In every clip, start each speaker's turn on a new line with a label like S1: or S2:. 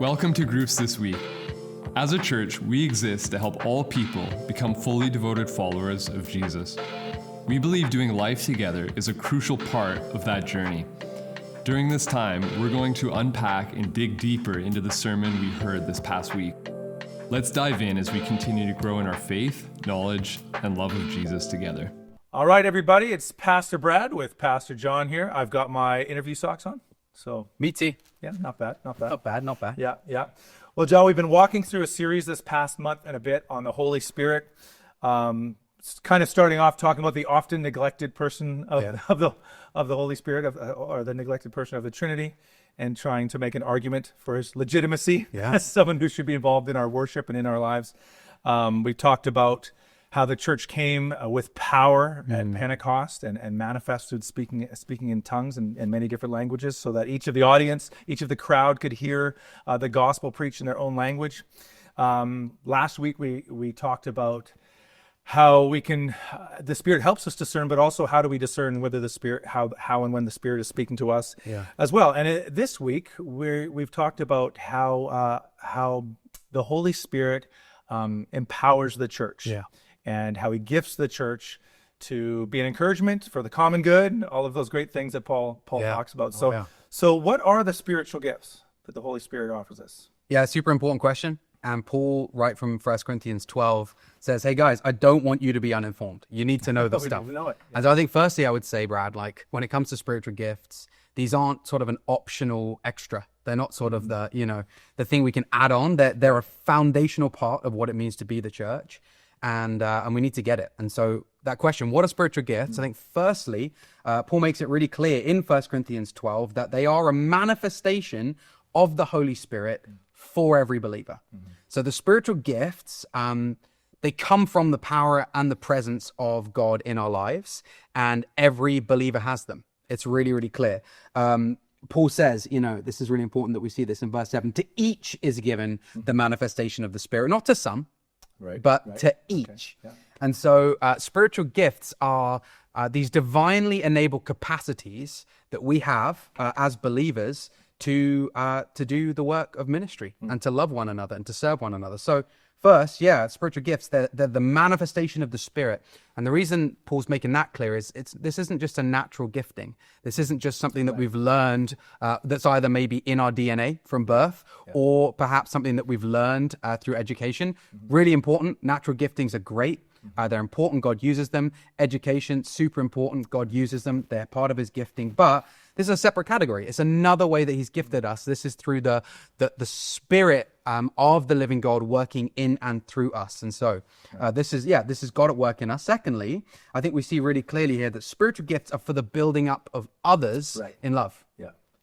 S1: Welcome to Groups This Week. As a church, we exist to help all people become fully devoted followers of Jesus. We believe doing life together is a crucial part of that journey. During this time, we're going to unpack and dig deeper into the sermon we heard this past week. Let's dive in as we continue to grow in our faith, knowledge, and love of Jesus together.
S2: All right, everybody, it's Pastor Brad with Pastor John here. I've got my interview socks on. So,
S3: Me too.
S2: yeah, not bad.
S3: Not bad.
S2: Yeah. Well, John, we've been walking through a series this past month and a bit on the Holy Spirit. Kind of starting off talking about the often neglected person of the Holy Spirit, or the neglected person of the Trinity, and trying to make an argument for his legitimacy as someone who should be involved in our worship and in our lives. We talked about how the church came with power at Pentecost and manifested speaking in tongues and many different languages, so that each of the crowd could hear the gospel preached in their own language. Last week we talked about how we can, the Spirit helps us discern, but also how do we discern whether the Spirit, how and when the Spirit is speaking to us as well. And this week we've talked about how the Holy Spirit empowers the church. And how he gifts the church to be an encouragement for the common good, all of those great things that Paul talks about. So what are the spiritual gifts that the Holy Spirit offers us?
S3: Yeah, super important question. And Paul, right from 1 Corinthians 12, says, hey guys, I don't want you to be uninformed. You need to know this stuff.
S2: Know it.
S3: And so I think firstly, I would say, Brad, like when it comes to spiritual gifts, these aren't sort of an optional extra. They're not sort of the thing we can add on. They're a foundational part of what it means to be the church. And we need to get it. And so that question, what are spiritual gifts? I think firstly, Paul makes it really clear in 1 Corinthians 12 that they are a manifestation of the Holy Spirit for every believer. So the spiritual gifts, they come from the power and the presence of God in our lives, and every believer has them. It's really, really clear. Paul says, this is really important that we see this in verse 7, to each is given the manifestation of the Spirit, not to some, but to each.
S2: Okay.
S3: And so spiritual gifts are these divinely enabled capacities that we have as believers to do the work of ministry and to love one another and to serve one another. So first, spiritual gifts, they're the manifestation of the Spirit. And the reason Paul's making that clear is this isn't just a natural gifting. This isn't just something that we've learned that's either maybe in our DNA from birth or perhaps something that we've learned through education. Really important. Natural giftings are great. They're important. God uses them. Education, super important. God uses them. They're part of his gifting. But this is a separate category. It's another way that he's gifted us. This is through the Spirit of the living God working in and through us. And so this is God at work in us. Secondly, I think we see really clearly here that spiritual gifts are for the building up of others in love.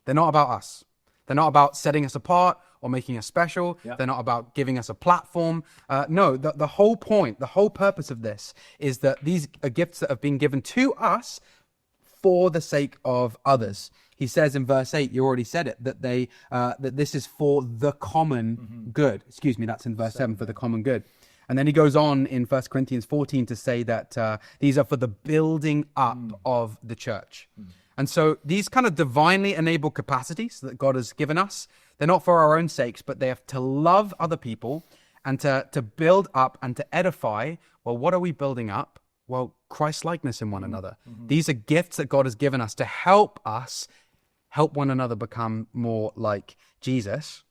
S3: They're not about us. They're not about setting us apart or making us special. They're not about giving us a platform. No, the whole point, the whole purpose of this is that these are gifts that have been given to us for the sake of others. He says in verse 8, you already said it, that that this is for the common good. Excuse me, that's in verse 7, for the common good. And then he goes on in 1 Corinthians 14 to say that these are for the building up of the church. And so these kind of divinely enabled capacities that God has given us, they're not for our own sakes, but they have to love other people and to build up and to edify. Well, what are we building up? Well, Christ-likeness in one another. These are gifts that God has given us to help us help one another become more like Jesus.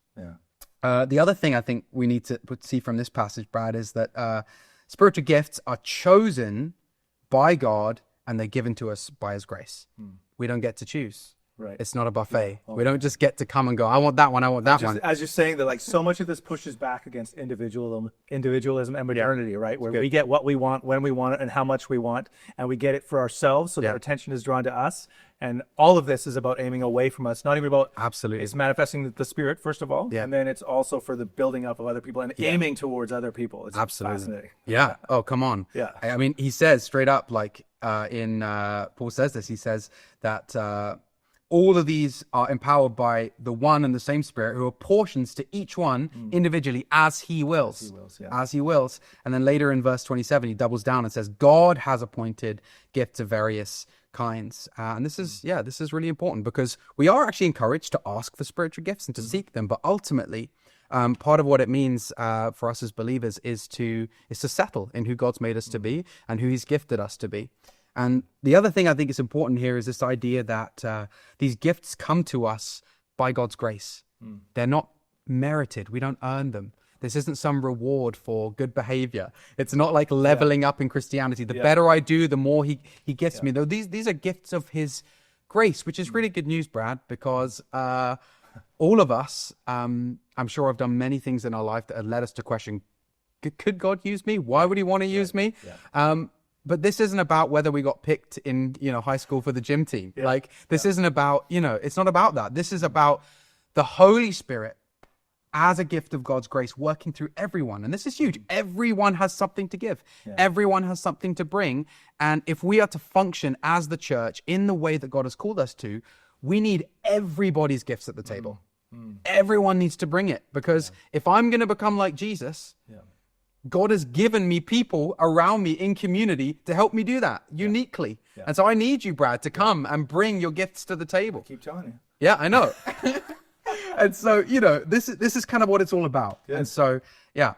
S3: The other thing I think we need to see from this passage, Brad, is that spiritual gifts are chosen by God and they're given to us by his grace. We don't get to choose. It's not a buffet. We don't just get to come and go, I want that one, I want that one.
S2: As you're saying that, like, so much of this pushes back against individualism and modernity, right? Where we get what we want, when we want it, and how much we want, and we get it for ourselves, so that our attention is drawn to us. And all of this is about aiming away from us, not even about, it's manifesting the Spirit, first of all, and then it's also for the building up of other people and aiming towards other people. It's fascinating.
S3: Oh, come on. I mean, he says straight up, like Paul says this, he says that all of these are empowered by the one and the same Spirit, who apportions to each one individually as he wills. As he wills. And then later in verse 27, he doubles down and says, God has appointed gifts of various kinds. And this is really important because we are actually encouraged to ask for spiritual gifts and to seek them. But ultimately, part of what it means for us as believers is to settle in who God's made us to be and who He's gifted us to be. And the other thing I think is important here is this idea that these gifts come to us by God's grace. They're not merited. We don't earn them. This isn't some reward for good behavior. It's not like leveling up in Christianity. The better I do, the more he gifts me. Though these are gifts of His grace, which is really good news, Brad, because all of us, I'm sure, have done many things in our life that have led us to question, could God use me? Why would He want to use me? But this isn't about whether we got picked in, high school for the gym team. Like, this isn't about, it's not about that. This is about the Holy Spirit as a gift of God's grace working through everyone. And this is huge. Everyone has something to give. Everyone has something to bring. And if we are to function as the church in the way that God has called us to, we need everybody's gifts at the table. Everyone needs to bring it, because if I'm going to become like Jesus, God has given me people around me in community to help me do that uniquely. And so I need you, Brad, to come and bring your gifts to the table.
S2: Keep telling you.
S3: Yeah, I know. And so, this is kind of what it's all about. And so,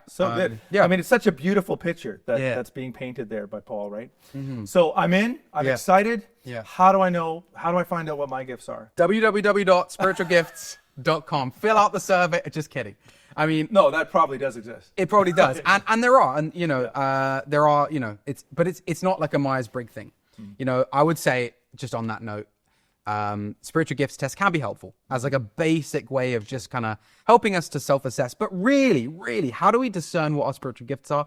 S2: So good.
S3: Yeah.
S2: I mean, it's such a beautiful picture that's being painted there by Paul, right? So I'm excited.
S3: Yeah.
S2: How do I find out what my gifts are?
S3: www.spiritualgifts.com. Fill out the survey. Just kidding. I mean,
S2: No, that probably does exist.
S3: it probably does. And there are, it's not like a Myers-Briggs thing. I would say, just on that note, spiritual gifts tests can be helpful as like a basic way of just kind of helping us to self-assess. But really, how do we discern what our spiritual gifts are?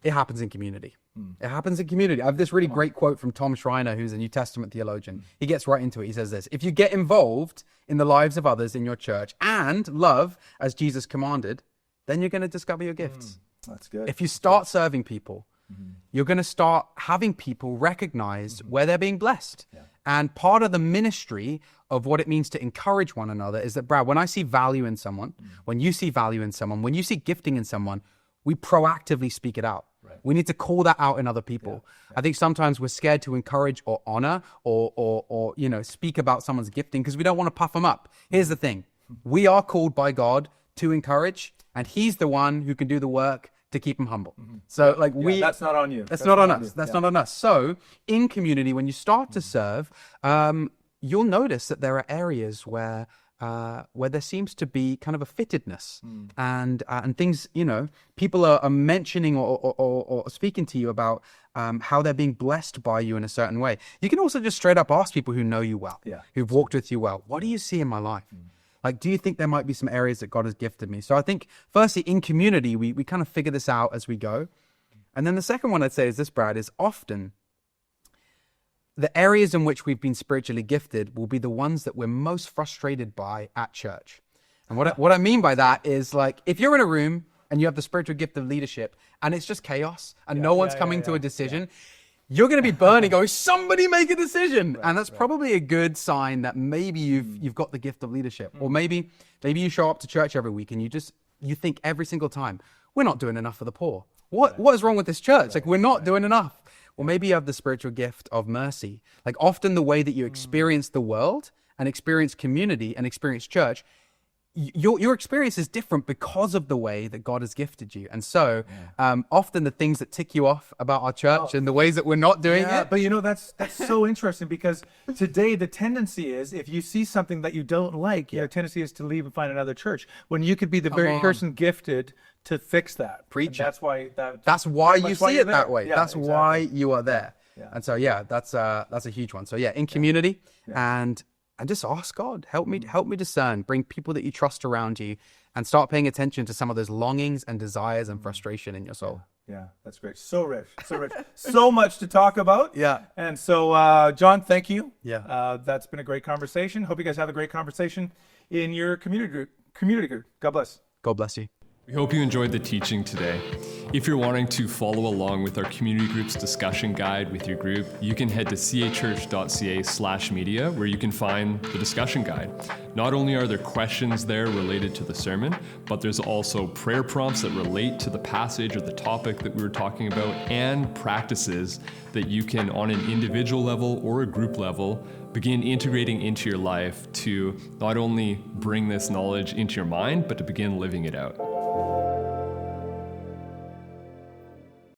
S3: It happens in community. It happens in community. I have this really great quote from Tom Schreiner, who's a New Testament theologian. He gets right into it. He says this: if you get involved in the lives of others in your church and love as Jesus commanded, then you're going to discover your gifts.
S2: That's good.
S3: If you start serving people, you're going to start having people recognize where they're being blessed. And part of the ministry of what it means to encourage one another is that, Brad, when I see value in someone, when you see value in someone, when you see gifting in someone, we proactively speak it out. We need to call that out in other people. I think sometimes we're scared to encourage or honor or speak about someone's gifting because we don't want to puff them up. Here's the thing. We are called by God to encourage, and He's the one who can do the work to keep them humble. So
S2: that's not on you.
S3: That's not on us. That's not on us. So in community, when you start to serve, you'll notice that there are areas where there seems to be kind of a fittedness and things, people are mentioning or speaking to you about how they're being blessed by you in a certain way. You can also just straight up ask people who know you well, who've walked with you well, what do you see in my life? Like, do you think there might be some areas that God has gifted me? So I think, firstly, in community, we kind of figure this out as we go. And then the second one I'd say is this, Brad, is often the areas in which we've been spiritually gifted will be the ones that we're most frustrated by at church. And what I mean by that is, like, if you're in a room and you have the spiritual gift of leadership and it's just chaos and no one's coming to a decision, you're going to be burning, going, somebody make a decision. And that's probably a good sign that maybe you've got the gift of leadership. Or maybe you show up to church every week and you think every single time, we're not doing enough for the poor. What is wrong with this church? Like, we're not doing enough. Or maybe you have the spiritual gift of mercy. Like, often the way that you experience the world and experience community and experience church, your experience is different because of the way that God has gifted you. And so often the things that tick you off about our church and the ways that we're not doing it.
S2: But that's so interesting, because today the tendency is, if you see something that you don't like, your tendency is to leave and find another church, when you could be the very person gifted to fix that.
S3: Preach it.
S2: That's why
S3: you see it that way.
S2: Yeah,
S3: that's
S2: exactly.
S3: why you are there.
S2: Yeah.
S3: And so, that's a huge one. So in community and just ask God, help me discern, bring people that you trust around you, and start paying attention to some of those longings and desires and frustration in your soul.
S2: Yeah, that's great. So rich, so much to talk about.
S3: Yeah.
S2: And so, John, thank you.
S3: Yeah.
S2: That's been a great conversation. Hope you guys have a great conversation in your community group. God bless.
S3: God bless you.
S1: We hope you enjoyed the teaching today. If you're wanting to follow along with our community group's discussion guide with your group, you can head to cachurch.ca/media, where you can find the discussion guide. Not only are there questions there related to the sermon, but there's also prayer prompts that relate to the passage or the topic that we were talking about, and practices that you can, on an individual level or a group level, begin integrating into your life to not only bring this knowledge into your mind, but to begin living it out.